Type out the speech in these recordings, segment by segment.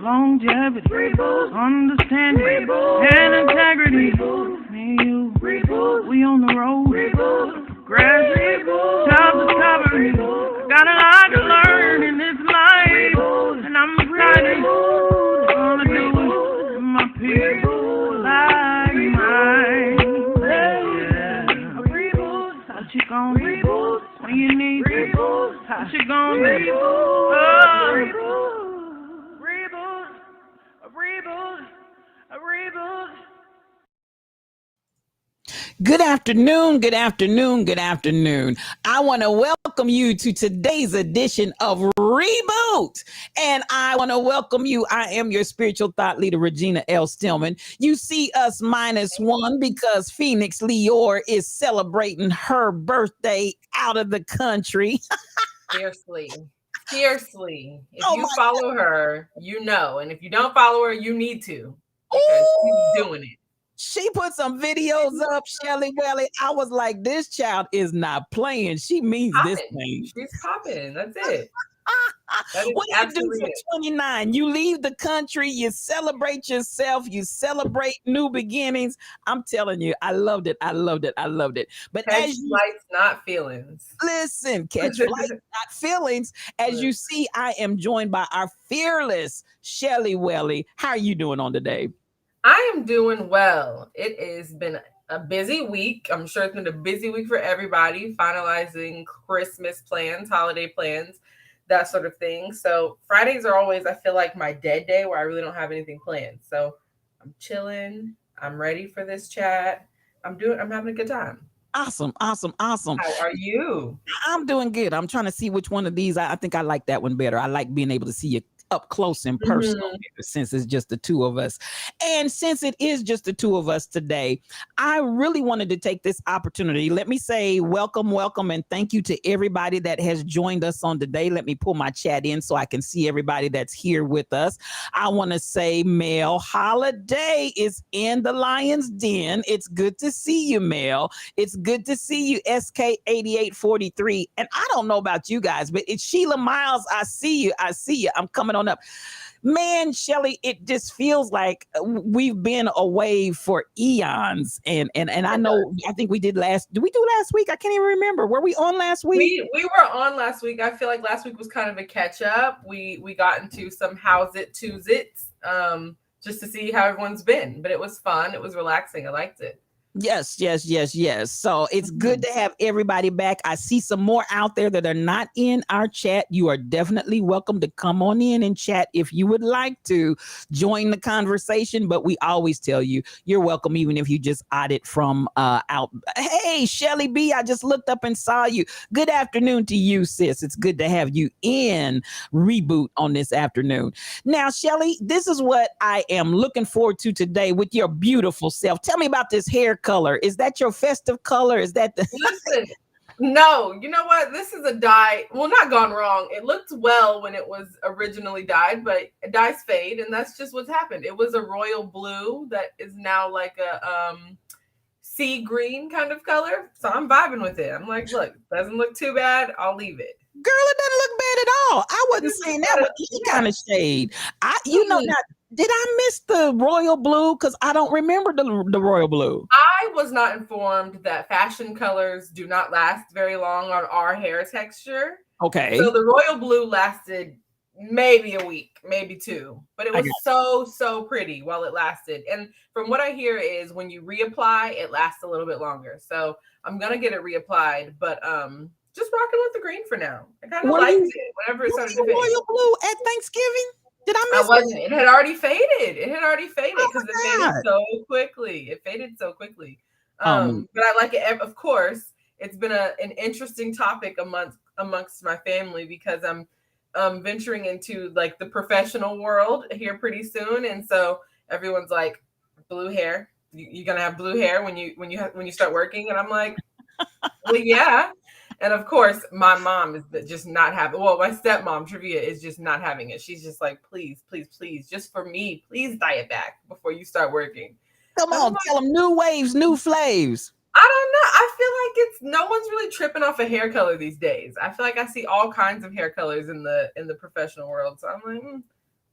Longevity, understanding, and integrity. What you gonna do? Oh, reboot, a reboot, a reboot. Good afternoon, good afternoon, good afternoon. I want to welcome you to today's edition of reBOOT. And I want to welcome you. I am your spiritual thought leader, Regina L. Stillman. You see us -1 because Phoenix Leor is celebrating her birthday out of the country. Fiercely. If Oh you my follow her, you know. And if you don't follow her, you need to because she's doing it. She put some videos up, Shelly Welly. I was like, this child is not playing. She means this thing. She's popping. That's it. That is What do you do absolutely for it. 29? You leave the country, you celebrate yourself, you celebrate new beginnings. I'm telling you, I loved it. I loved it. I loved it. But Catch as you flights, not feelings. listen, catch flight, not feelings. As you see, I am joined by our fearless Shelly Welly. How are you doing on today? I am doing well. It has been a busy week. I'm sure it's been a busy week for everybody, finalizing Christmas plans, holiday plans, that sort of thing. So Fridays are always, I feel like, my dead day where I really don't have anything planned. So I'm chilling. I'm ready for this chat. I'm having a good time. Awesome. How are you? I'm doing good. I'm trying to see which one of these. I think I like that one better. I like being able to see you up close and personal since it's just the two of us. And since it is just the two of us today, I really wanted to take this opportunity. Let me say welcome, and thank you to everybody that has joined us on today. Let me pull my chat in so I can see everybody that's here with us. I want to say Mel Holiday is in the Lion's Den. It's good to see you, Mel. It's good to see you, SK8843. And I don't know about you guys, but it's Sheila Miles. I see you. I'm coming on up. Man, Shelly, it just feels like we've been away for eons. And I know, I think did we do last week? I can't even remember. Were we on last week? We were on last week. I feel like last week was kind of a catch up. We got into some how's it to zits, just to see how everyone's been. But it was fun. It was relaxing. I liked it. Yes. So it's good to have everybody back. I see some more out there that are not in our chat. You are definitely welcome to come on in and chat if you would like to join the conversation. But we always tell you, you're welcome, even if you just odd it from out. Hey, Shelly B, I just looked up and saw you. Good afternoon to you, sis. It's good to have you in reBOOT on this afternoon. Now, Shelly, this is what I am looking forward to today with your beautiful self. Tell me about this hair color. Is that your festive color? Is that the Listen, no, you know what? This is a dye. Well, not gone wrong. It looked well when it was originally dyed, but dyes fade, and that's just what's happened. It was a royal blue that is now like a sea green kind of color. So I'm vibing with it. I'm like, look, doesn't look too bad. I'll leave it. Girl, it doesn't look bad at all. I wasn't saying that with any kind of shade. Now, did I miss the royal blue? Because I don't remember the royal blue. I was not informed that fashion colors do not last very long on our hair texture. Okay. So the royal blue lasted maybe a week, maybe two, but it was so pretty while it lasted. And from what I hear is when you reapply, it lasts a little bit longer. So I'm gonna get it reapplied, but just rocking with the green for now. I kind of liked it whenever it started to fade. Royal blue at Thanksgiving? Did I miss? I wasn't. It had already faded. Because it faded so quickly. But I like it. Of course, it's been an interesting topic amongst my family because I'm venturing into like the professional world here pretty soon, and so everyone's like, blue hair. You're gonna have blue hair when you start working, and I'm like, well, yeah. And of course, my mom is just not having. Well, my stepmom Trivia is just not having it. She's just like, please, just for me, please dye it back before you start working. Come on, tell them new waves, new flaves. I don't know. I feel like no one's really tripping off a hair color these days. I feel like I see all kinds of hair colors in the professional world. So I'm like,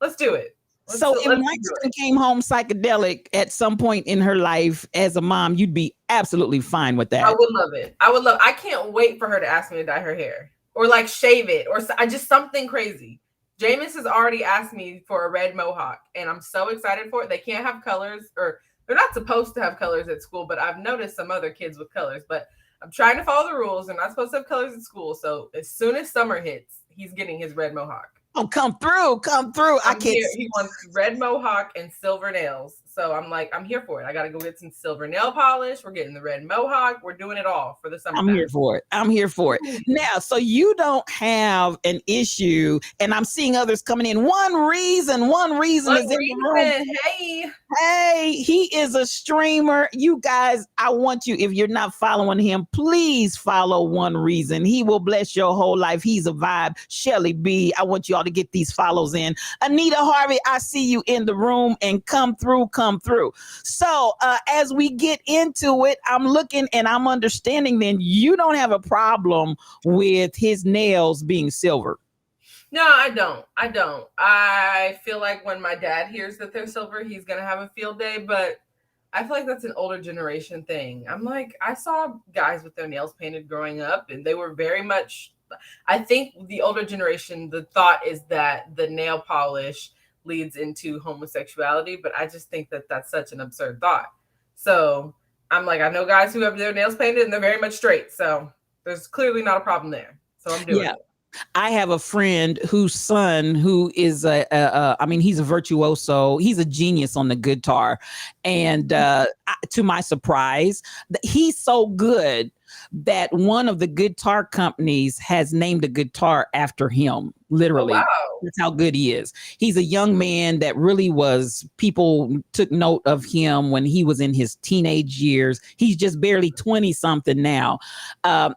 let's do it. So if Langston came home psychedelic at some point in her life as a mom, you'd be absolutely fine with that. I would love it. I can't wait for her to ask me to dye her hair or like shave it or just something crazy. Jameis has already asked me for a red mohawk and I'm so excited for it. They can't have colors or they're not supposed to have colors at school, but I've noticed some other kids with colors. But I'm trying to follow the rules. They're not supposed to have colors at school. So as soon as summer hits, he's getting his red mohawk. Oh, come through. I can't. He wants red mohawk and silver nails. So I'm like, I'm here for it. I got to go get some silver nail polish. We're getting the red mohawk. We're doing it all for the summer. I'm here for it. Now, so you don't have an issue, and I'm seeing others coming in. One reason is in the room. Hey, he is a streamer. You guys, I want you, if you're not following him, please follow One Reason. He will bless your whole life. He's a vibe. Shelly B, I want you all to get these follows in. Anita Harvey, I see you in the room, and come through. So as we get into it, I'm looking and I'm understanding then you don't have a problem with his nails being silver. No, I don't. I feel like when my dad hears that they're silver, he's going to have a field day, but I feel like that's an older generation thing. I'm like, I saw guys with their nails painted growing up, and they were very much, I think the older generation, the thought is that the nail polish leads into homosexuality, but I just think that that's such an absurd thought. So I'm like, I know guys who have their nails painted and they're very much straight. So there's clearly not a problem there. So I'm doing it. I have a friend whose son, who is he's a virtuoso. He's a genius on the guitar. And to my surprise, he's so good that one of the guitar companies has named a guitar after him. Literally. Oh, wow. That's how good he is. He's a young man that really people took note of him when he was in his teenage years. He's just barely 20 something now.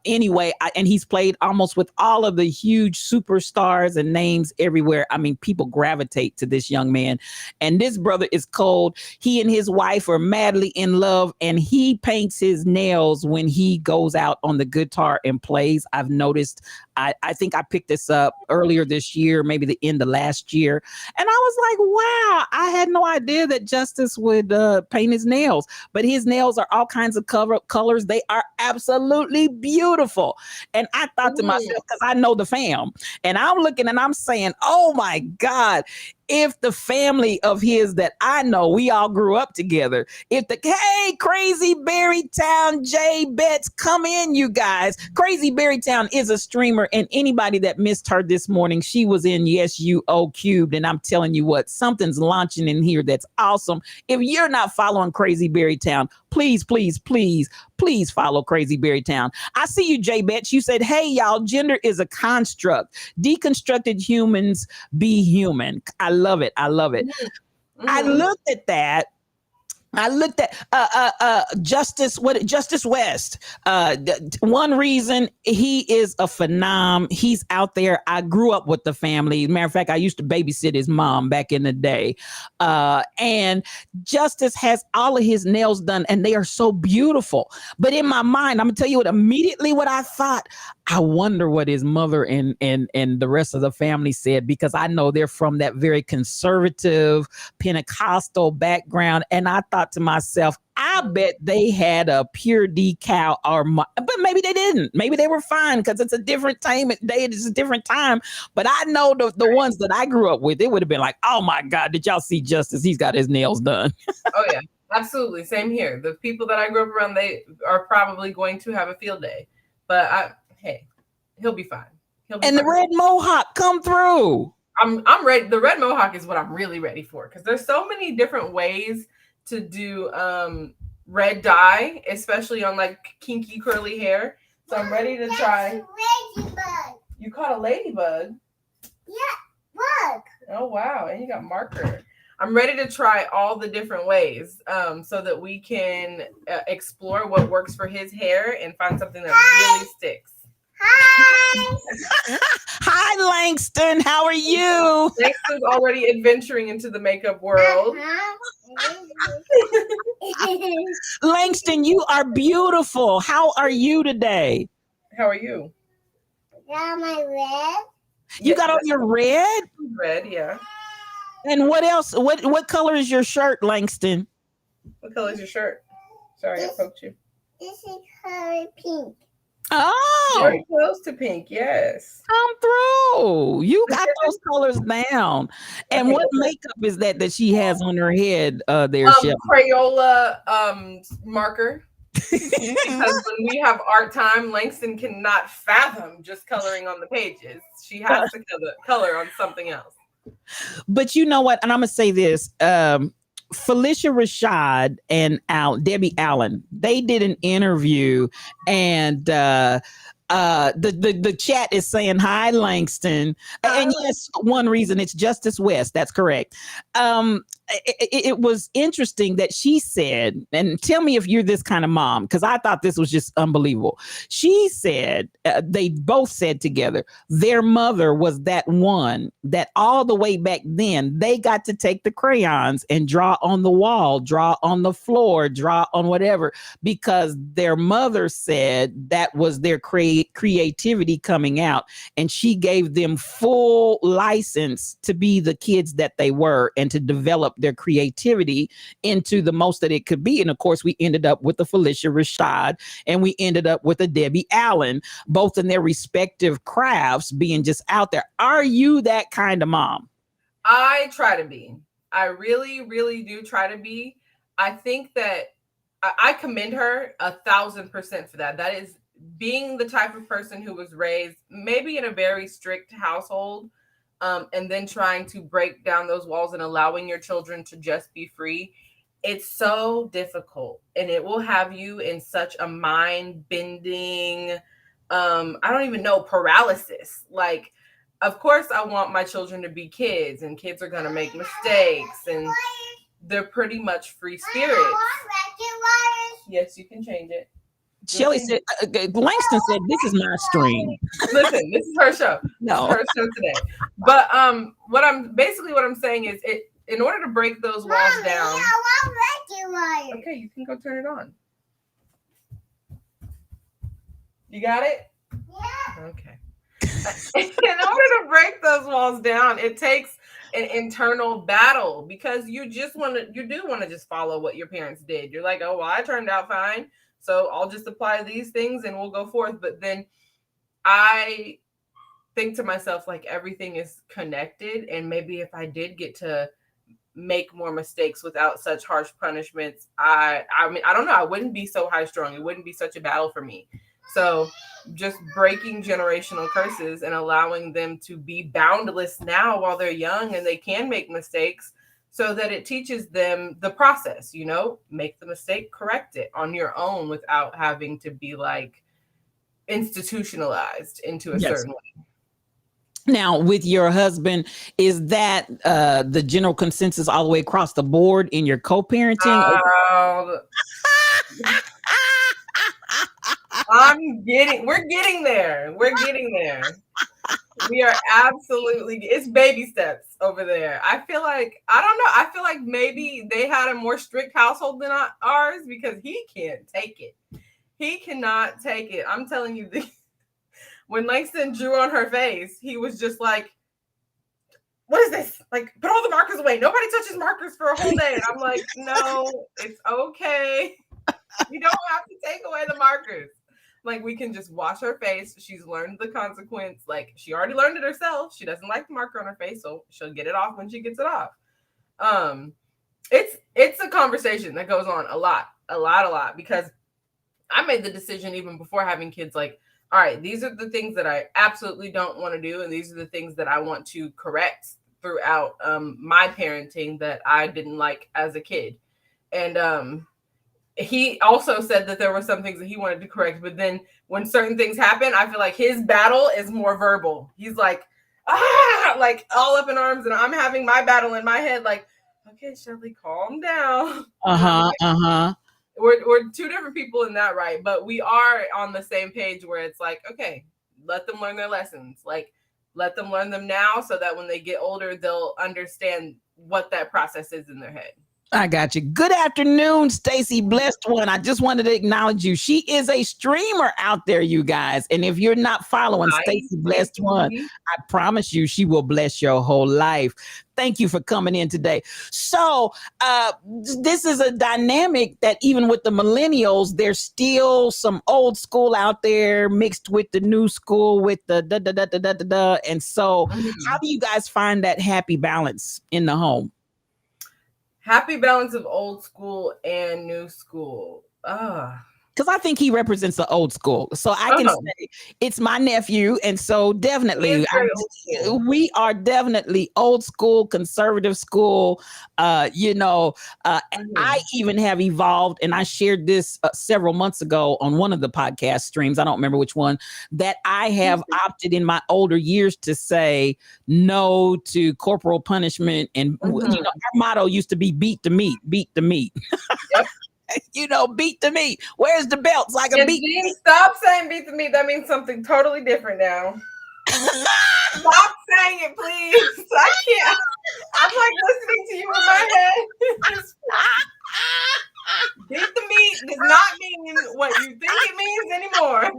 Anyway, and he's played almost with all of the huge superstars and names everywhere. I mean, people gravitate to this young man, and this brother is cold. He and his wife are madly in love, and he paints his nails when he goes out on the guitar and plays. I've noticed. I think I picked this up earlier this year, maybe the end of last year. And I was like, wow, I had no idea that Justice would paint his nails. But his nails are all kinds of colors. They are absolutely beautiful. And I thought to myself, because I know the fam, and I'm looking and I'm saying, oh my God, if the family of his that I know, we all grew up together. Hey, Crazy Berrytown, Jay Betts, come in, you guys. Crazy Berrytown is a streamer, and anybody that missed her this morning, she was in Yes You O Cubed, and I'm telling you what, something's launching in here that's awesome. If you're not following Crazy Berrytown, please follow Crazy Berrytown. I see you, Jay Betts. You said, hey, y'all, gender is a construct. Deconstructed humans be human. I love it. Mm-hmm. I looked at that. Justice West. One reason, he is a phenom. He's out there. I grew up with the family. Matter of fact, I used to babysit his mom back in the day. And Justice has all of his nails done, and they are so beautiful. But in my mind, I'm gonna tell you what I thought. I wonder what his mother and the rest of the family said, because I know they're from that very conservative Pentecostal background. And I thought to myself, I bet they had a pure decal, but maybe they didn't. Maybe they were fine because it's a different time. It's a different time. But I know the ones that I grew up with, it would have been like, oh my God, did y'all see Justice? He's got his nails done. Oh yeah, absolutely. Same here. The people that I grew up around, they are probably going to have a field day. But hey, he'll be fine. The red mohawk, come through. I'm ready. The red mohawk is what I'm really ready for, because there's so many different ways to do red dye, especially on like kinky curly hair. So I'm ready to try. Ladybug. You caught a ladybug? Yeah, bug. Oh wow, and you got marker. I'm ready to try all the different ways so that we can explore what works for his hair and find something that really sticks. Hi. Hi, Langston. How are you? Langston's already adventuring into the makeup world. Langston, you are beautiful. How are you today? How are you? Got my red. You got on your red? Red, yeah. And what else? What color is your shirt, Langston? What color is your shirt? Sorry, I poked you. This is color pink. Oh, very close to pink. Yes, come through. You got those colors down. And what makeup is that she has on her head? There, Crayola marker. Because when we have art time, Langston cannot fathom just coloring on the pages. She has to color on something else. But you know what? And I'm gonna say this. Felicia Rashad and Debbie Allen, they did an interview, and the chat is saying hi, Langston. And yes, one reason it's Justice West. That's correct. It was interesting that she said, and tell me if you're this kind of mom, because I thought this was just unbelievable. She said, they both said together, their mother was that one that all the way back then, they got to take the crayons and draw on the wall, draw on the floor, draw on whatever, because their mother said that was their creativity coming out. And she gave them full license to be the kids that they were and to develop their creativity into the most that it could be. And of course, we ended up with the Felicia Rashad and we ended up with a Debbie Allen, both in their respective crafts being just out there. Are you that kind of mom? I try to be. I really, really do try to be. I think that I commend her 1,000% for that. That is being the type of person who was raised maybe in a very strict household, and then trying to break down those walls and allowing your children to just be free. It's so difficult, and it will have you in such a mind-bending, I don't even know, paralysis. Like, of course, I want my children to be kids, and kids are going to make mistakes, and they're pretty much free spirits. Yes, you can change it. Shelly said, Langston said, this is my stream. Listen, this is her show. No. This is her show today. But what I'm saying is, in order to break those walls down. Okay, you can go turn it on. You got it? Yeah. Okay. In order to break those walls down, it takes an internal battle, because you do want to just follow what your parents did. You're like, oh, well, I turned out fine, so I'll just apply these things and we'll go forth. But then I think to myself, like, everything is connected, and maybe if I did get to make more mistakes without such harsh punishments, I mean, I don't know, I wouldn't be so high strung. It wouldn't be such a battle for me. So just breaking generational curses and allowing them to be boundless now while they're young and they can make mistakes, so that it teaches them the process, make the mistake, correct it on your own without having to be like institutionalized into a certain way. Now, with your husband, is that the general consensus all the way across the board in your co-parenting? We're getting there. We are absolutely, it's baby steps over there. I feel like maybe they had a more strict household than ours, because he can't take it. He cannot take it. I'm telling you, when Langston drew on her face, he was just like, what is this? Like, put all the markers away. Nobody touches markers for a whole day. And I'm like, no, it's okay. You don't have to take away the markers. Like, we can just wash her face. She's learned the consequence. Like, she already learned it herself. She doesn't like the marker on her face, so she'll get it off when she gets it off. It's a conversation that goes on a lot, because I made the decision even before having kids, like, all right, these are the things that I absolutely don't want to do, and these are the things that I want to correct throughout my parenting that I didn't like as a kid. And he also said that there were some things that he wanted to correct, but then when certain things happen, I feel like his battle is more verbal. He's like, like all up in arms, and I'm having my battle in my head, like, okay, Shelly, calm down. We're two different people in that, right? But we are on the same page where it's like, okay, let them learn their lessons. Like, let them learn them now, so that when they get older, they'll understand what that process is in their head. I got you. Good afternoon, Stacy Blessed One. I just wanted to acknowledge you. She is a streamer out there, you guys. And if you're not following Stacy Blessed One, I promise you she will bless your whole life. Thank you for coming in today. So this is a dynamic that even with the millennials, there's still some old school out there mixed with the new school with the da. And so how do you guys find that happy balance in the home? Happy balance of old school and new school. because I think he represents the old school. So I can say it's my nephew. And so definitely we are definitely old school, conservative school. I even have evolved, and I shared this several months ago on one of the podcast streams. I don't remember which one, that I have opted in my older years to say no to corporal punishment. And our motto used to be beat the meat, beat the meat. Yep. Beat the meat. Where's the belts? Like a beat. Gene, stop saying beat the meat. That means something totally different now. Stop saying it, please. I can't. I'm like listening to you in my head. Beat the meat does not mean what you think it means anymore.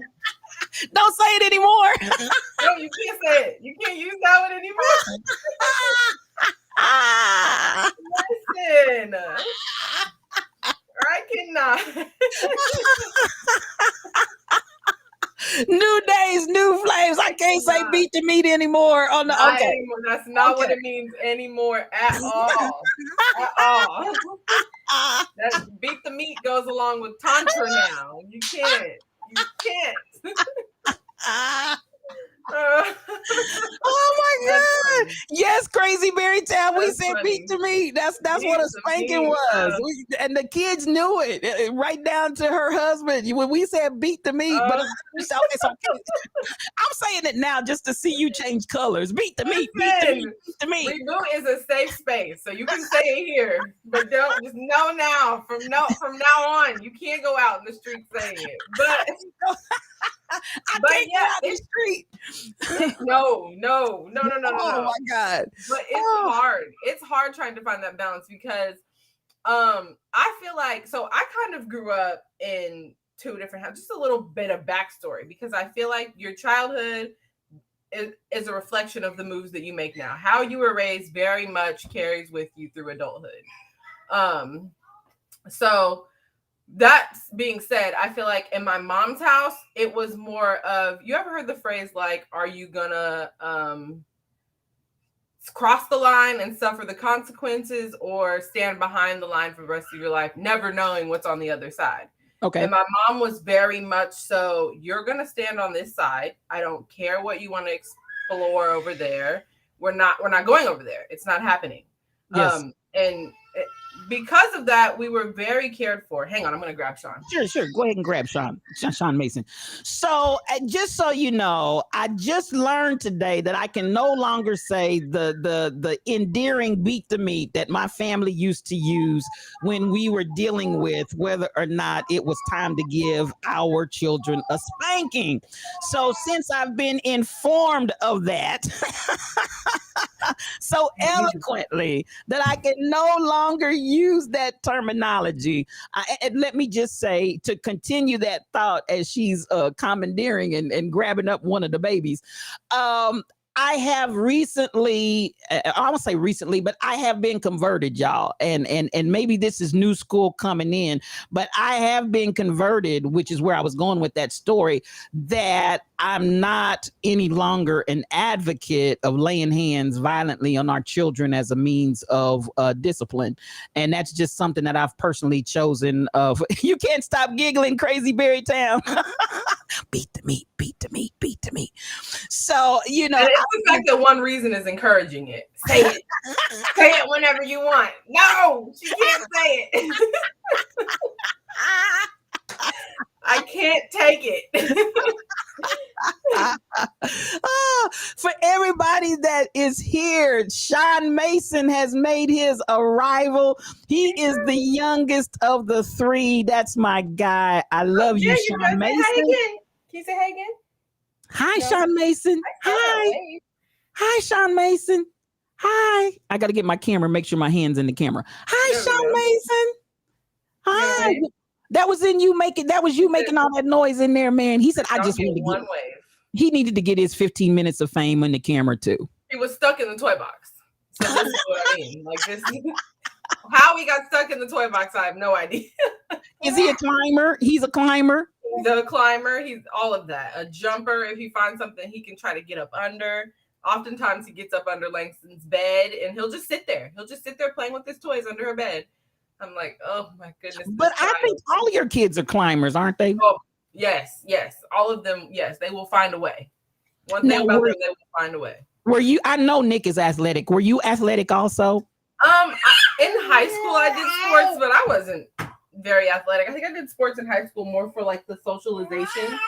Don't say it anymore. No, you can't say it. You can't use that one anymore. Listen. I cannot. New days, new flames. I can't say beat the meat anymore. Oh no, okay. That's not what it means anymore at all. At all. That beat the meat goes along with tantra now. You can't. You can't. Oh my God! Yes, Crazy Berry Town. We said beat the meat. That's what a spanking was, and the kids knew it, right down to her husband. When we said beat the meat, but it's okay. I'm saying it now just to see you change colors. Beat the meat. Beat the meat. Beat the meat. reBOOT is a safe space, so you can say it here, but don't just know now. From now on, you can't go out in the street saying it. But. I can't get out the street. No. Oh my God. But it's hard. It's hard trying to find that balance because I feel like, so I kind of grew up in two different houses, just a little bit of backstory, because I feel like your childhood is a reflection of the moves that you make now. How you were raised very much carries with you through adulthood. So that being said, I feel like in my mom's house, it was more of, you ever heard the phrase like, are you gonna cross the line and suffer the consequences, or stand behind the line for the rest of your life, never knowing what's on the other side? Okay. And my mom was very much so, you're gonna stand on this side. I don't care what you want to explore over there. We're not going over there. It's not happening. Yes. Because of that, we were very cared for. Hang on, I'm going to grab Sean. Sure. Go ahead and grab Sean Mason. So, just so you know, I just learned today that I can no longer say the endearing beat the meat that my family used to use when we were dealing with whether or not it was time to give our children a spanking. So, since I've been informed of that so eloquently that I can no longer use that terminology. And let me just say, to continue that thought as she's commandeering and grabbing up one of the babies, I have recently, I won't say recently, but I have been converted, y'all. And maybe this is new school coming in, but I have been converted, which is where I was going with that story, that I'm not any longer an advocate of laying hands violently on our children as a means of discipline. And that's just something that I've personally chosen of. You can't stop giggling, Crazy Berry Town. Beat the meat, beat the meat, beat the meat. So, you know. And it's the fact that one reason is encouraging it. Say it. Say it whenever you want. No, she can't say it. I can't take it. For everybody that is here, Sean Mason has made his arrival. He is the youngest of the three. That's my guy. I love you, Sean Mason. Hi again. Can you say hi again? Hi, no. Sean Mason. Hi. Hi, Sean Mason. Hi. I got to get my camera, make sure my hand's in the camera. Hi, Sean Mason. Hi. No, that was you making all that noise in there, man. He said, I just want to one wave. He needed to get his 15 minutes of fame on the camera too. He was stuck in the toy box. So this is what I mean. Like this, how he got stuck in the toy box, I have no idea. Is he a climber? He's a climber. He's a climber. He's all of that. A jumper. If he finds something, he can try to get up under. Oftentimes, he gets up under Langston's bed, and he'll just sit there. He'll just sit there playing with his toys under her bed. I'm like, oh my goodness. But I think all of your kids are climbers, aren't they? Oh, yes. All of them, yes, they will find a way. One thing about them, they will find a way. I know Nick is athletic. Were you athletic also? In high school, I did sports, but I wasn't very athletic. I think I did sports in high school more for like the socialization.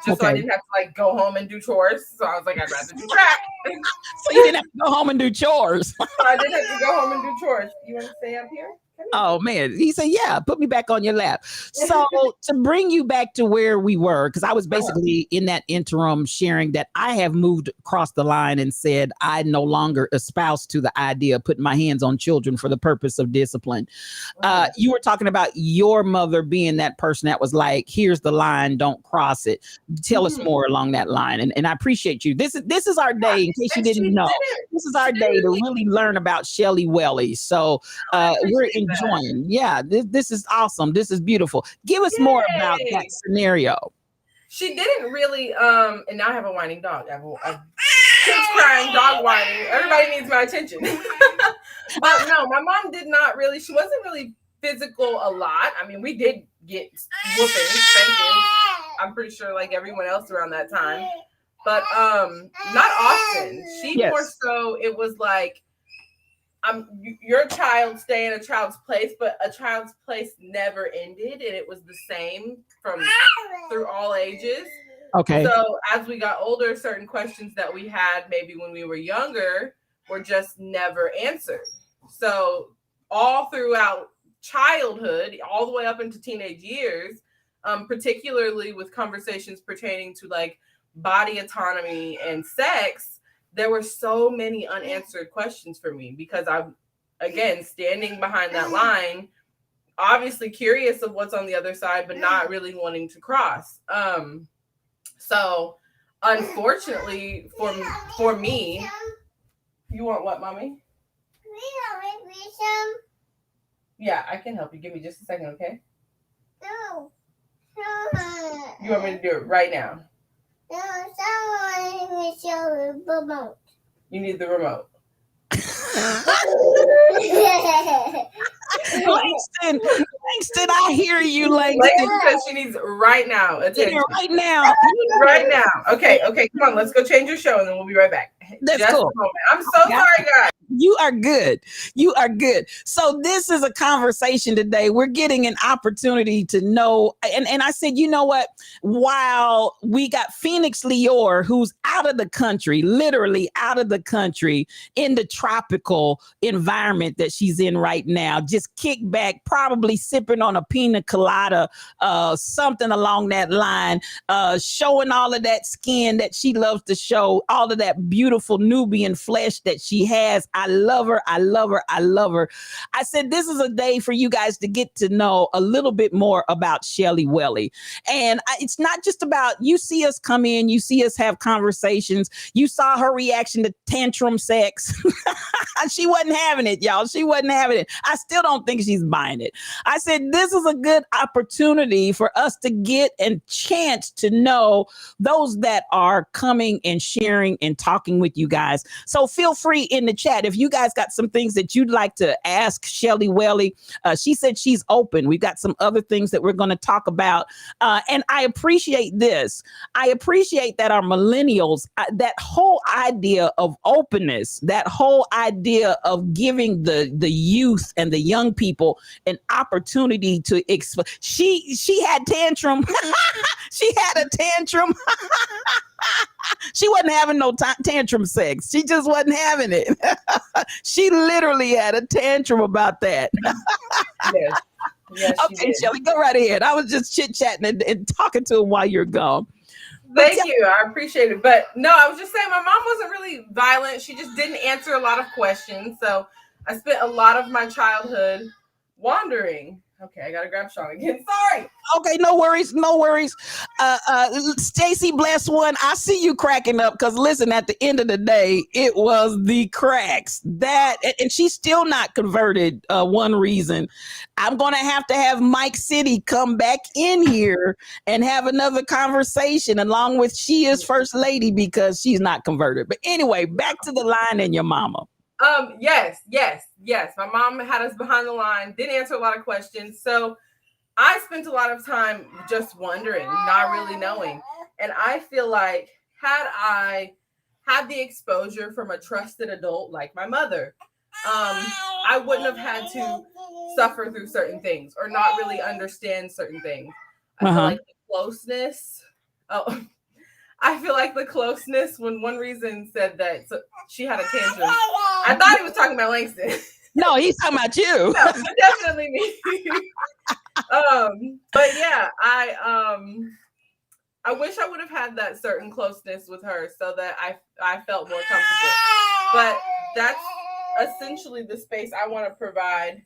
Just so I didn't have to like go home and do chores. So I was like, I'd rather do track. So you didn't have to go home and do chores. So I didn't have to go home and do chores. You want to stay up here? Oh man, he said, yeah, put me back on your lap. So to bring you back to where we were, because I was basically in that interim sharing that I have moved across the line and said I no longer espouse to the idea of putting my hands on children for the purpose of discipline. You were talking about your mother being that person that was like, here's the line, don't cross it. Tell us more along that line. And I appreciate you. This is our day, in case you didn't know. This is our day to really learn about Shelly Welly. So we're enjoying. Yeah, this is awesome. This is beautiful. Give us more about that scenario. She didn't really, and now I have a whining dog. I have a kids crying, dog whining. Everybody needs my attention. But no, my mom did not really, she wasn't really physical a lot. I mean, we did get whooping, spanking. I'm pretty sure like everyone else around that time. But not often. She more so, it was like, your child stay in a child's place, but a child's place never ended, and it was the same through all ages. Okay. So as we got older, certain questions that we had maybe when we were younger were just never answered. So all throughout childhood, all the way up into teenage years, particularly with conversations pertaining to like body autonomy and sex, there were so many unanswered questions for me because I'm, again, standing behind that line, obviously curious of what's on the other side, but not really wanting to cross. So unfortunately for me, you want what, mommy? Yeah, I can help you. Give me just a second, okay? No. You want me to do it right now? No, someone will show the remote. You need the remote. Langston, I hear you, Langston. Because she needs right now attention. Right now. Right now. Okay, come on, let's go change your show and then we'll be right back. That's just cool. A moment. I'm so sorry, guys. You are good. You are good. So this is a conversation today. We're getting an opportunity to know. And I said, you know what? While we got Phoenix Lior, who's out of the country, literally out of the country in the tropical environment that she's in right now, just kick back, probably sipping on a pina colada, something along that line, showing all of that skin that she loves to show, all of that beautiful Nubian flesh that she has. I love her. I love her. I love her. I said, this is a day for you guys to get to know a little bit more about Shelly Welly. And it's not just about, you see us come in, you see us have conversations. You saw her reaction to tantrum sex. She wasn't having it, y'all. She wasn't having it. I still don't think she's buying it. I said, this is a good opportunity for us to get a chance to know those that are coming and sharing and talking with you guys. So feel free in the chat. If you guys got some things that you'd like to ask Shelly Welly, she said she's open. We've got some other things that we're going to talk about. And I appreciate this. I appreciate that our millennials, that whole idea of openness, that whole idea of giving the youth and the young people an opportunity to she had tantrum. She had a tantrum. She wasn't having no tantrum sex. She just wasn't having it. She literally had a tantrum about that. Yes. Yes, okay, Shelly, go right ahead. I was just chit-chatting and talking to him while you're gone. Thank you. I appreciate it. But no, I was just saying my mom wasn't really violent. She just didn't answer a lot of questions. So I spent a lot of my childhood wandering. Okay, I gotta grab Sean again. Sorry. Okay, no worries, no worries. Stacy, bless one. I see you cracking up because listen, at the end of the day, it was the cracks that, and she's still not converted. One reason, I'm gonna have to have Mike City come back in here and have another conversation along with she is first lady because she's not converted. But anyway, back to the line and your mama. Yes. My mom had us behind the line, didn't answer a lot of questions. So I spent a lot of time just wondering, not really knowing. And I feel like had I had the exposure from a trusted adult like my mother, I wouldn't have had to suffer through certain things or not really understand certain things. I feel like the closeness. Oh, I feel like the closeness. When one reason said that she had a tantrum, I thought he was talking about Langston. No, he's talking about you. No, definitely me. But yeah, I wish I would have had that certain closeness with her so that I felt more comfortable. But that's essentially the space I want to provide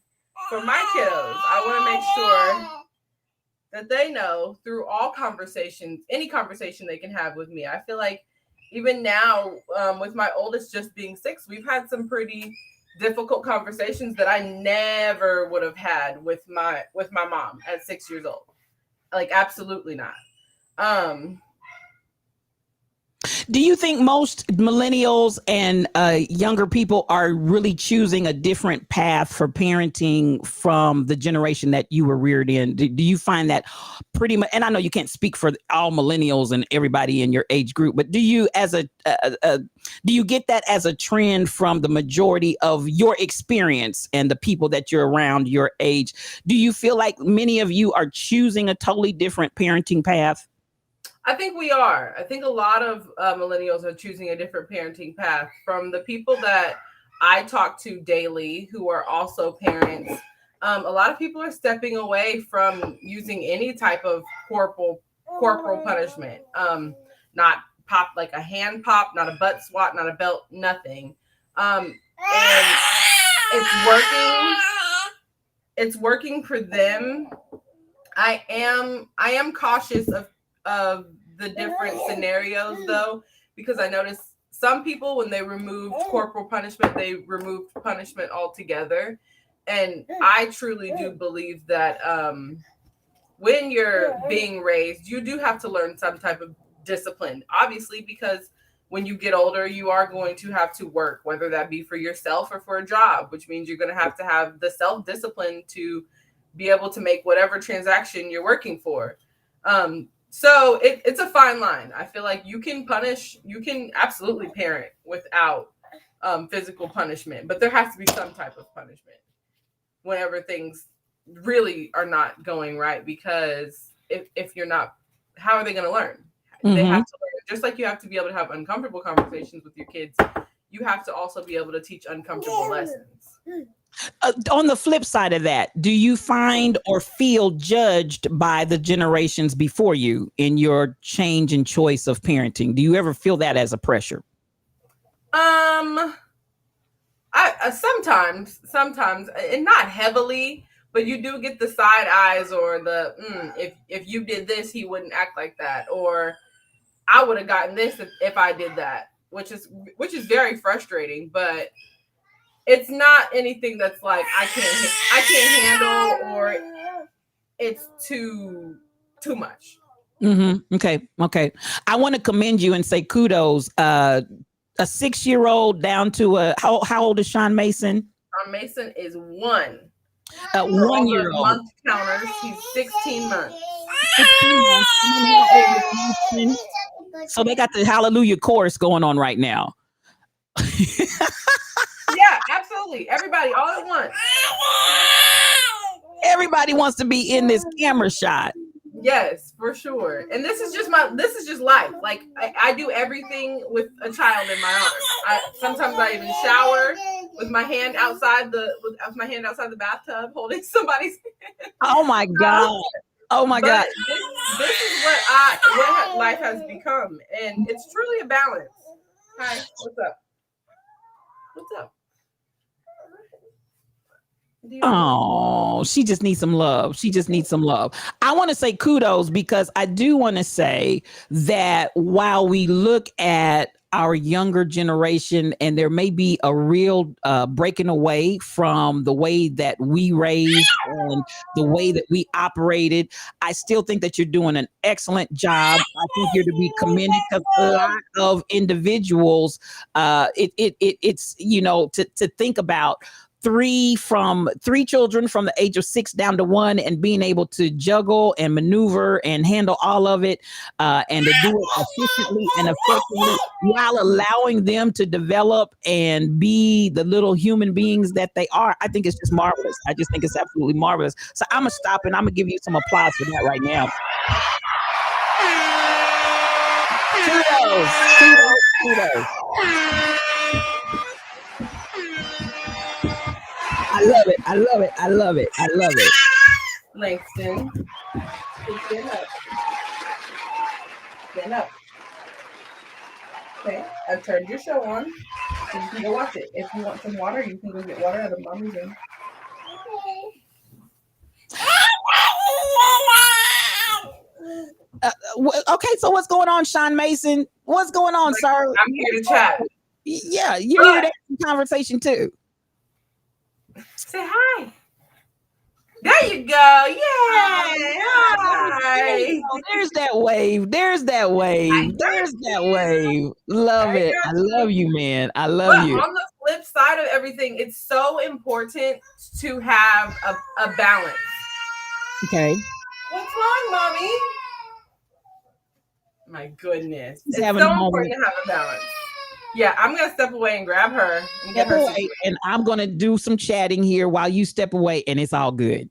for my kiddos. I want to make sure that they know through all conversations, any conversation they can have with me. I feel like even now, with my oldest just being 6, we've had some pretty difficult conversations that I never would have had with my mom at 6 years old. Like, absolutely not. Do you think most millennials and younger people are really choosing a different path for parenting from the generation that you were reared in? Do you find that pretty much? And I know you can't speak for all millennials and everybody in your age group, but do you do you get that as a trend from the majority of your experience and the people that you're around your age? Do you feel like many of you are choosing a totally different parenting path? I think we are. I think a lot of millennials are choosing a different parenting path. From the people that I talk to daily who are also parents, a lot of people are stepping away from using any type of corporal punishment. Not pop, like a hand pop, not a butt swat, not a belt, nothing. And it's working. It's working for them. I am cautious of the different scenarios though, because I noticed some people, when they removed corporal punishment, they removed punishment altogether. And I truly do believe that when you're being raised, you do have to learn some type of discipline, obviously, because when you get older, you are going to have to work, whether that be for yourself or for a job, which means you're going to have the self-discipline to be able to make whatever transaction you're working for. So it's a fine line. I feel like you can absolutely parent without physical punishment, but there has to be some type of punishment whenever things really are not going right, because if you're not, how are they going to learn? Mm-hmm. They have to learn. Just like you have to be able to have uncomfortable conversations with your kids, you have to also be able to teach uncomfortable lessons. On the flip side of that, do you find or feel judged by the generations before you in your change and choice of parenting? Do you ever feel that as a pressure? I sometimes, and not heavily, but you do get the side eyes or the if you did this, he wouldn't act like that, or I would have gotten this if I did that, which is very frustrating, but it's not anything that's like I can't handle, or it's too much. Mm-hmm. Okay. I want to commend you and say kudos. A 6-year-old down to how old is Sean Mason? Sean Mason is 1. 1 year old. Month counters. He's 16 months. 16 months. So they got the Hallelujah chorus going on right now. Yeah, absolutely. Everybody all at once. Everybody wants to be in this camera shot. Yes, for sure. And this is just life. Like I do everything with a child in my arms. Sometimes I even shower with my hand outside the bathtub, holding somebody's hand. Oh my God. Oh my God. This is what life has become. And it's truly a balance. Hi, what's up? What's up? Oh, she just needs some love. I want to say kudos, because I do want to say that while we look at our younger generation, and there may be a real breaking away from the way that we raised and the way that we operated. I still think that you're doing an excellent job. I think you're to be commended because a lot of individuals, it's, you know, to think about three children from the age of 6 down to 1, and being able to juggle and maneuver and handle all of it, and to do it efficiently and effectively while allowing them to develop and be the little human beings that they are. I think it's just marvelous. I just think it's absolutely marvelous. So I'm gonna stop and I'm gonna give you some applause for that right now. Kudos. I love it. Langston, stand up. Okay, I've turned your show on, so you can go watch it. If you want some water, you can go get water out of mommy's room. Okay, so what's going on, Sean Mason? What's going on, sir? I'm here to chat. Yeah, you're here to have some conversation too. Say hi. There you go. Yay! Hi. There's that wave. Love it. I love you, man. I love you. On the flip side of everything, it's so important to have a balance. Okay. What's wrong, mommy? My goodness. It's so important to have a balance. Yeah, I'm going to step away and grab her. And I'm going to do some chatting here while you step away, and it's all good.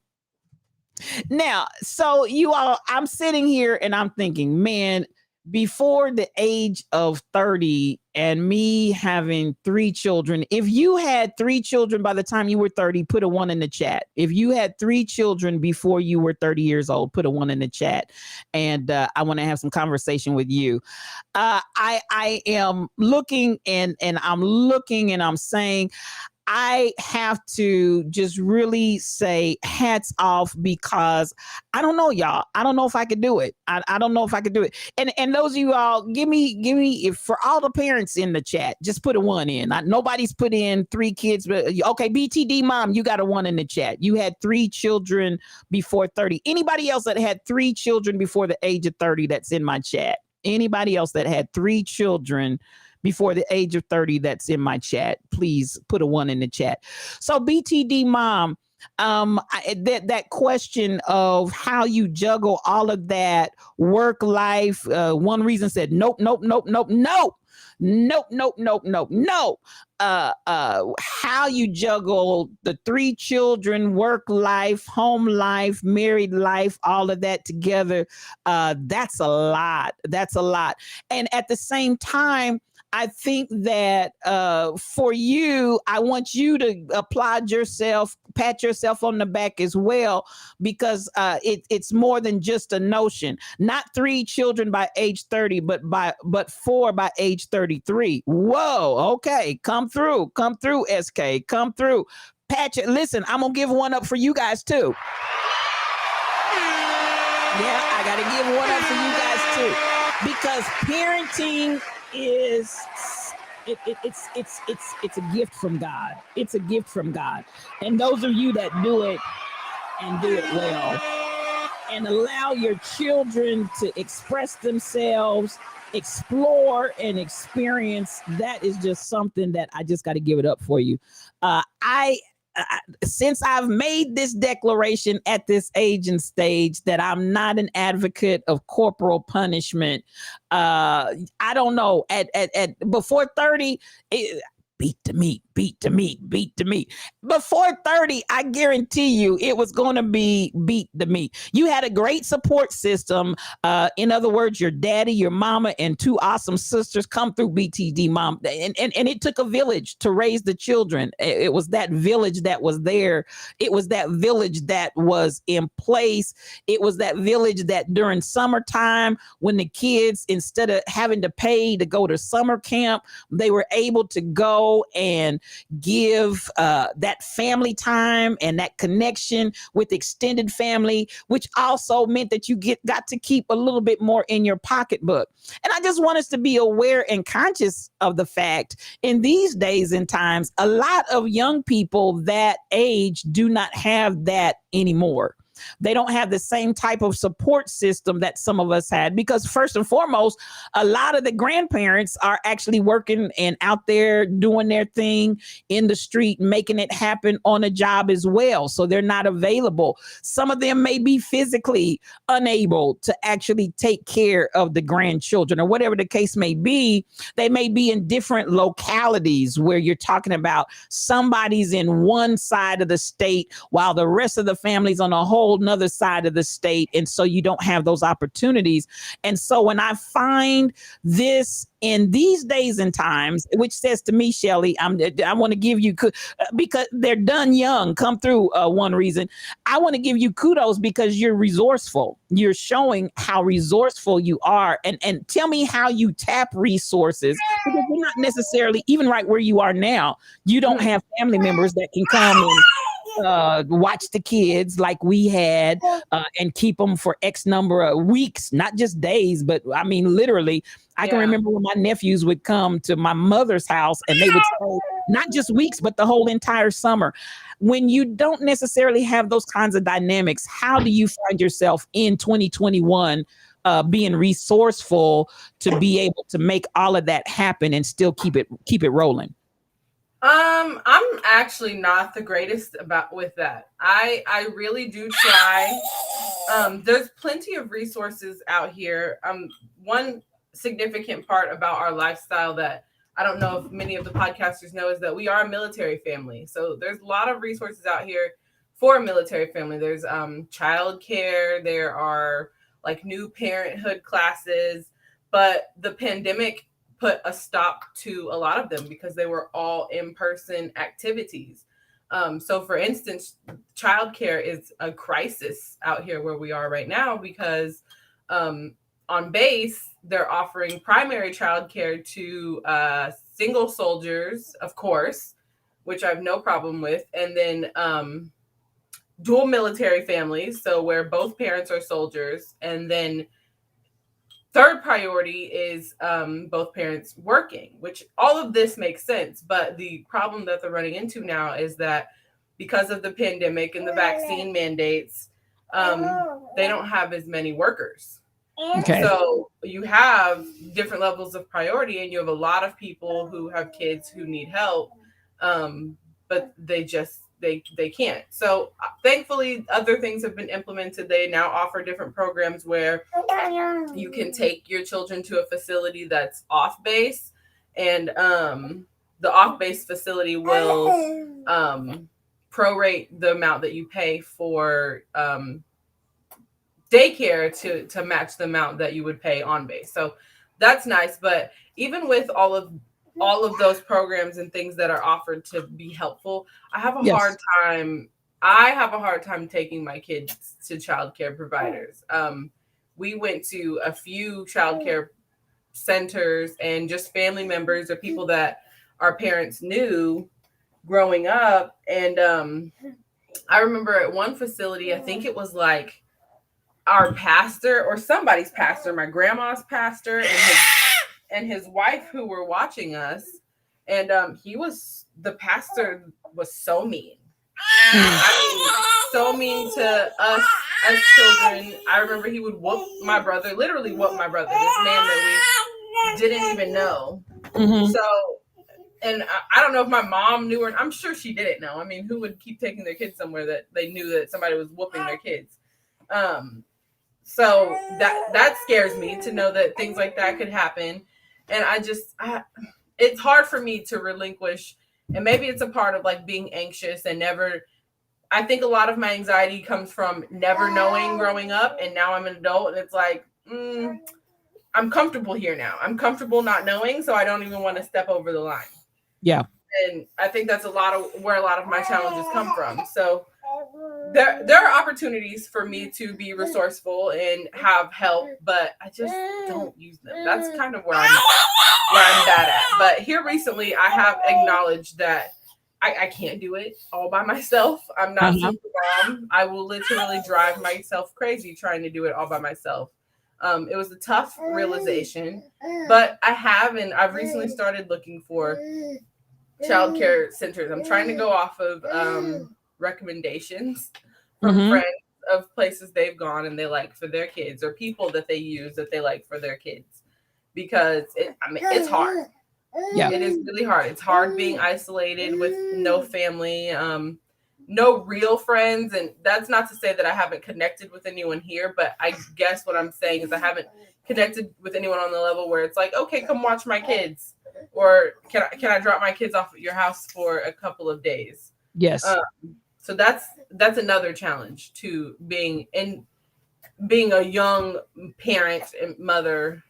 Now, so you all, I'm sitting here and I'm thinking, man, before the age of 30 and me having 3 children, if you had 3 children by the time you were 30, put a 1 in the chat. If you had 3 children before you were 30 years old, put a 1 in the chat. And I want to have some conversation with you. I am looking and I'm saying, I have to just really say hats off, because I don't know, y'all. I don't know if I could do it. I don't know if I could do it. And those of you all, give me, if for all the parents in the chat, just put a 1 in. Nobody's put in 3 kids, but okay, BTD mom, you got a 1 in the chat. You had 3 children before 30. Anybody else that had 3 children before the age of 30 that's in my chat? Anybody else that had 3 children before the age of 30 that's in my chat, please put a 1 in the chat. So BTD mom, that question of how you juggle all of that work life. One reason said, nope. How you juggle the 3 children, work life, home life, married life, all of that together. That's a lot. And at the same time, I think that for you, I want you to applaud yourself, pat yourself on the back as well, because it's more than just a notion. Not 3 children by age 30, but 4 by age 33. Whoa, okay, come through, SK, come through. Patrick, listen, I'm gonna give 1 up for you guys too. Yeah, I gotta give 1 up for you guys too, because parenting is it's a gift from God. It's a gift from God. And those of you that do it and do it well and allow your children to express themselves, explore and experience, that is just something that I just got to give it up for you. Since I've made this declaration at this age and stage that I'm not an advocate of corporal punishment, I don't know. At before 30, beat the meat. Before 30, I guarantee you it was going to be beat the meat. You had a great support system. In other words, your daddy, your mama, and 2 awesome sisters come through BTD mom. And it took a village to raise the children. It was that village that was there. It was that village that was in place. It was that village that during summertime, when the kids, instead of having to pay to go to summer camp, they were able to go go and give that family time and that connection with extended family, which also meant that you got to keep a little bit more in your pocketbook. And I just want us to be aware and conscious of the fact in these days and times, a lot of young people that age do not have that anymore. They don't have the same type of support system that some of us had, because first and foremost, a lot of the grandparents are actually working and out there doing their thing in the street, making it happen on a job as well. So they're not available. Some of them may be physically unable to actually take care of the grandchildren or whatever the case may be. They may be in different localities where you're talking about somebody's in one side of the state while the rest of the family's on a whole another side of the state. And so you don't have those opportunities. And so when I find this in these days and times, which says to me, Shelly, I want to give you, because they're done young, come through one reason. I want to give you kudos because you're resourceful. You're showing how resourceful you are. And tell me how you tap resources, because you're not necessarily, even right where you are now, you don't have family members that can come and watch the kids like we had and keep them for X number of weeks, not just days, but I mean, literally, I can remember when my nephews would come to my mother's house and they would stay not just weeks, but the whole entire summer. When you don't necessarily have those kinds of dynamics, how do you find yourself in 2021 being resourceful to be able to make all of that happen and still keep it rolling? I'm actually not the greatest with that. I really do try. There's plenty of resources out here. One significant part about our lifestyle that I don't know if many of the podcasters know is that we are a military family. So there's a lot of resources out here for a military family. There's childcare, there are like new parenthood classes, but the pandemic put a stop to a lot of them because they were all in-person activities. So for instance, childcare is a crisis out here where we are right now because on base, they're offering primary childcare to single soldiers, of course, which I have no problem with. And then dual military families, so where both parents are soldiers. And then third priority is both parents working, which all of this makes sense. But the problem that they're running into now is that because of the pandemic and the vaccine mandates, they don't have as many workers. Okay. So you have different levels of priority, and you have a lot of people who have kids who need help, but they can't. So thankfully, other things have been implemented. They now offer different programs where you can take your children to a facility that's off base, and the off base facility will prorate the amount that you pay for daycare to match the amount that you would pay on base. So that's nice. But even with all of those programs and things that are offered to be helpful, I have a hard time taking my kids to childcare providers. We went to a few childcare centers, and just family members or people that our parents knew growing up. And I remember at one facility, I think it was like our pastor or somebody's pastor, my grandma's pastor, and his wife who were watching us. And the pastor was so mean. I mean, so mean to us as children. I remember he would literally whoop my brother, this man that we didn't even know. Mm-hmm. So, and I don't know if my mom knew, or I'm sure she didn't know. I mean, who would keep taking their kids somewhere that they knew that somebody was whooping their kids? So that scares me to know that things like that could happen. And it's hard for me to relinquish. And maybe it's a part of like being anxious and I think a lot of my anxiety comes from never knowing growing up. And now I'm an adult, and it's like, I'm comfortable here now. I'm comfortable not knowing. So I don't even want to step over the line. Yeah. And I think that's where a lot of my challenges come from. So there are opportunities for me to be resourceful and have help, but I just don't use them. That's kind of where I'm bad at. But here recently, I have acknowledged that I can't do it all by myself. I'm not super mom. I will literally drive myself crazy trying to do it all by myself. It was a tough realization, but I've recently started looking for childcare centers. I'm trying to go off of recommendations from friends of places they've gone and they like for their kids, or people that they use that they like for their kids, because it's hard. Yeah, it is really hard. It's hard being isolated with no family, no real friends. And that's not to say that I haven't connected with anyone here, but I guess what I'm saying is I haven't connected with anyone on the level where it's like, okay, come watch my kids, or can I drop my kids off at your house for a couple of days? Yes. So that's another challenge to being a young parent and mother,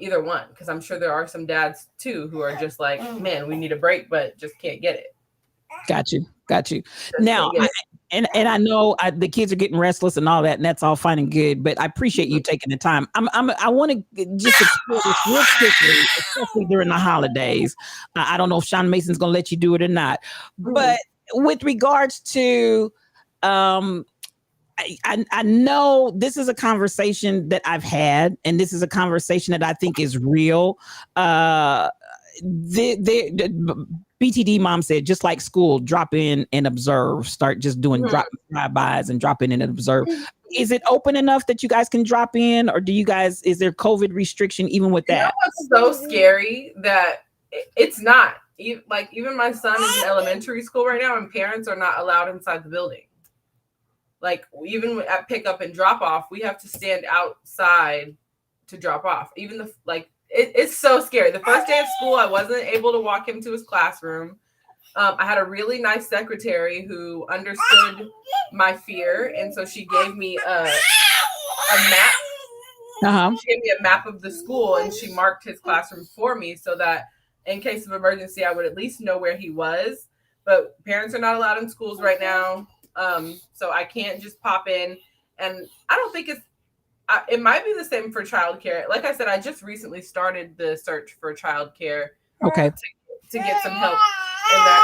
either one, because I'm sure there are some dads too who are just like, man, we need a break, but just can't get it. Got you. Now, I know the kids are getting restless and all that, and that's all fine and good. But I appreciate you taking the time. I want to just explore this real quickly, especially during the holidays. I don't know if Sean Mason's going to let you do it or not, but with regards to, I know this is a conversation that I've had, and this is a conversation that I think is real. BTD mom said, just like school, drop in and observe. Start just doing drive-bys and drop in and observe. Is it open enough that you guys can drop in, or is there COVID restriction even with that? You know what's so scary? That it's not. Like, even my son is in elementary school right now, and parents are not allowed inside the building. Like, even at pickup and drop off, we have to stand outside to drop off. Even it's so scary. The first day of school, I wasn't able to walk him to his classroom. I had a really nice secretary who understood my fear, and so she gave me a map. She gave me a map of the school, and she marked his classroom for me so that in case of emergency, I would at least know where he was. But parents are not allowed in schools right now, so I can't just pop in. And I don't think it might be the same for childcare. Like I said, I just recently started the search for childcare. Okay. To get some help in that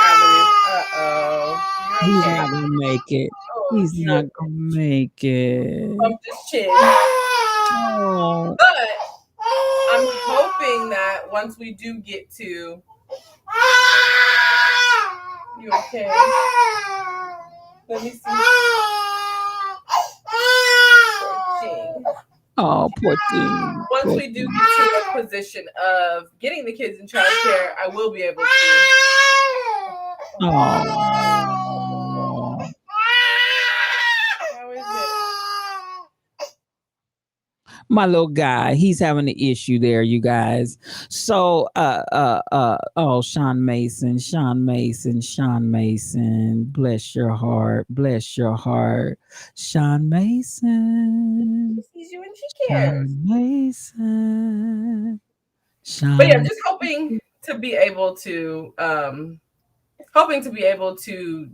avenue. He's not gonna make it. He's not gonna make it. Bump his chin. But I'm hoping that once we do get to, you okay? Let me see. Oh, poor thing. Once we do get to a position of getting the kids in childcare, I will be able to. Oh. How is it? My little guy, he's having an issue there, you guys. So, Sean Mason, bless your heart, Sean Mason. She sees you and she cares. Sean Mason. But yeah, just hoping to be able to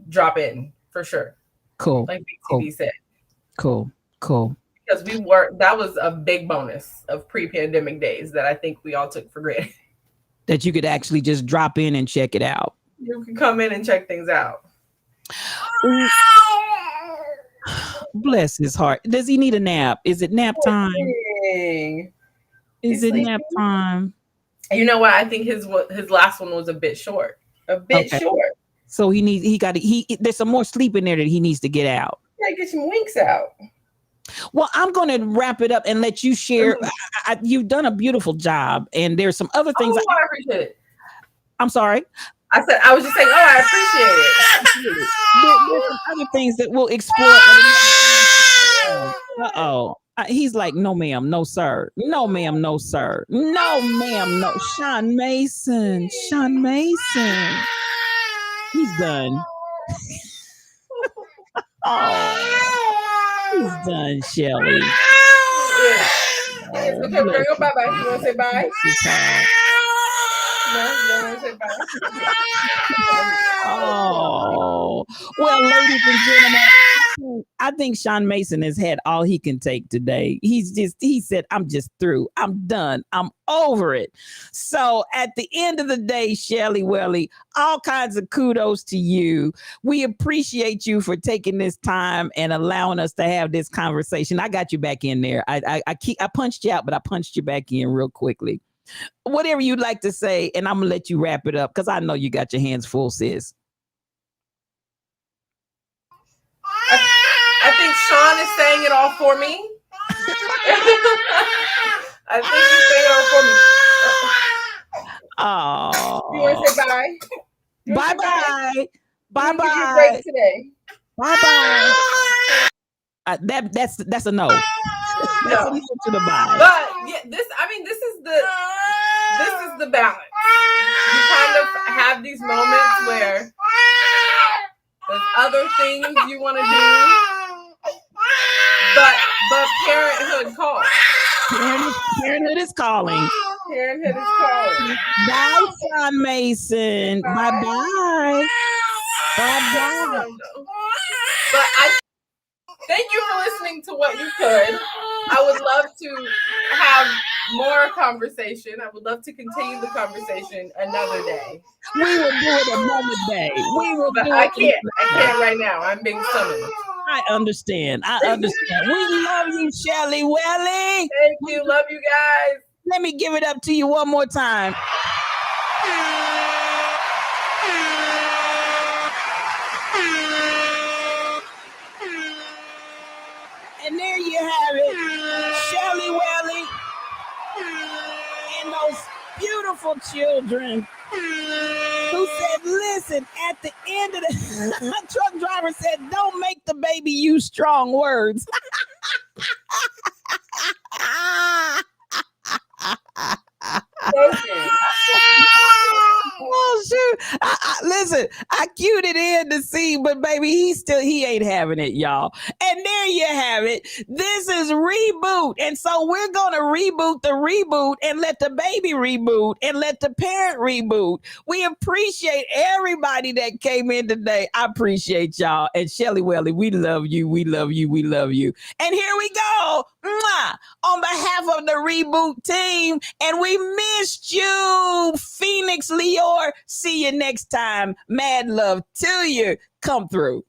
drop in for sure. Cool. Like BTV said. Cool. Because that was a big bonus of pre-pandemic days that I think we all took for granted. That you could actually just drop in and check it out. You can come in and check things out. Bless his heart. Does he need a nap? Is it nap time? Is it nap time? You know what? I think his last one was a bit short. Short. So there's some more sleep in there that he needs to get out. Yeah, get some winks out. Well, I'm going to wrap it up and let you share. You've done a beautiful job, and there's some other things. I appreciate it. I'm sorry. I was just saying, I appreciate it. There's some other things that we'll explore. He's like, no, ma'am, no, sir. No, ma'am, no, sir. No, ma'am, no. Sean Mason. He's done. He's done, Shelly. Okay, we're gonna go bye-bye. You wanna say bye? No, want to say bye. Oh, well, ladies and gentlemen, I think Sean Mason has had all he can take today. He said, I'm just through. I'm done. I'm over it. So at the end of the day, Shelly Welly, all kinds of kudos to you. We appreciate you for taking this time and allowing us to have this conversation. I got you back in there. I punched you out, but I punched you back in real quickly. Whatever you'd like to say, and I'm gonna let you wrap it up because I know you got your hands full, sis. I think Sean is saying it all for me. I think he's saying it all for me. Oh, You want to say bye? Bye. Give you a break today. Bye. That's a no. That's a no to the bye. But yeah, this is the balance. You kind of have these moments where there's other things you want to do, but parenthood calls. Parenthood is calling. Parenthood is calling. Bye, Sean Mason. Bye. But thank you for listening to What You Could. I would love to have more conversation. I would love to continue the conversation another day. We will do it another day. I can't right now. I'm being summoned. I understand. We love you, Shelly Welly. Thank you. Love you guys. Let me give it up to you one more time. And there you have it, Shelly Welly and those beautiful children who said, listen, at the end of the truck driver said, don't make the baby use strong words. Oh shoot! Listen, I cued it in to see, but baby, he ain't having it, y'all. And there you have it. This is reBOOT, and so we're gonna reboot the reboot and let the baby reboot and let the parent reboot. We appreciate everybody that came in today. I appreciate y'all. And Shelly Welly, we love you. We love you. We love you. And here we go. Mwah! On behalf of the reBOOT team, and we missed you, Phoenix Leor. See you next time. Mad love to you. Come through.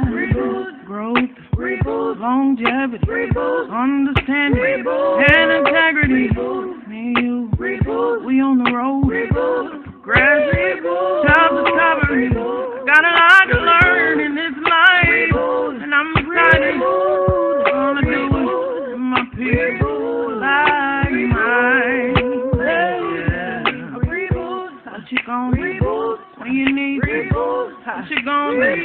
reBOOT, growth, reBOOT, longevity, reBOOT, understanding, reBOOT, and integrity. reBOOT, me and you, reBOOT, we on the road. reBOOT, grass, reBOOT, child discovery. reBOOT, got a lot to learn in this life, reBOOT, and I'm excited. Gonna do it in my people like mine. What you gonna do when you need reBOOT? What you gonna do?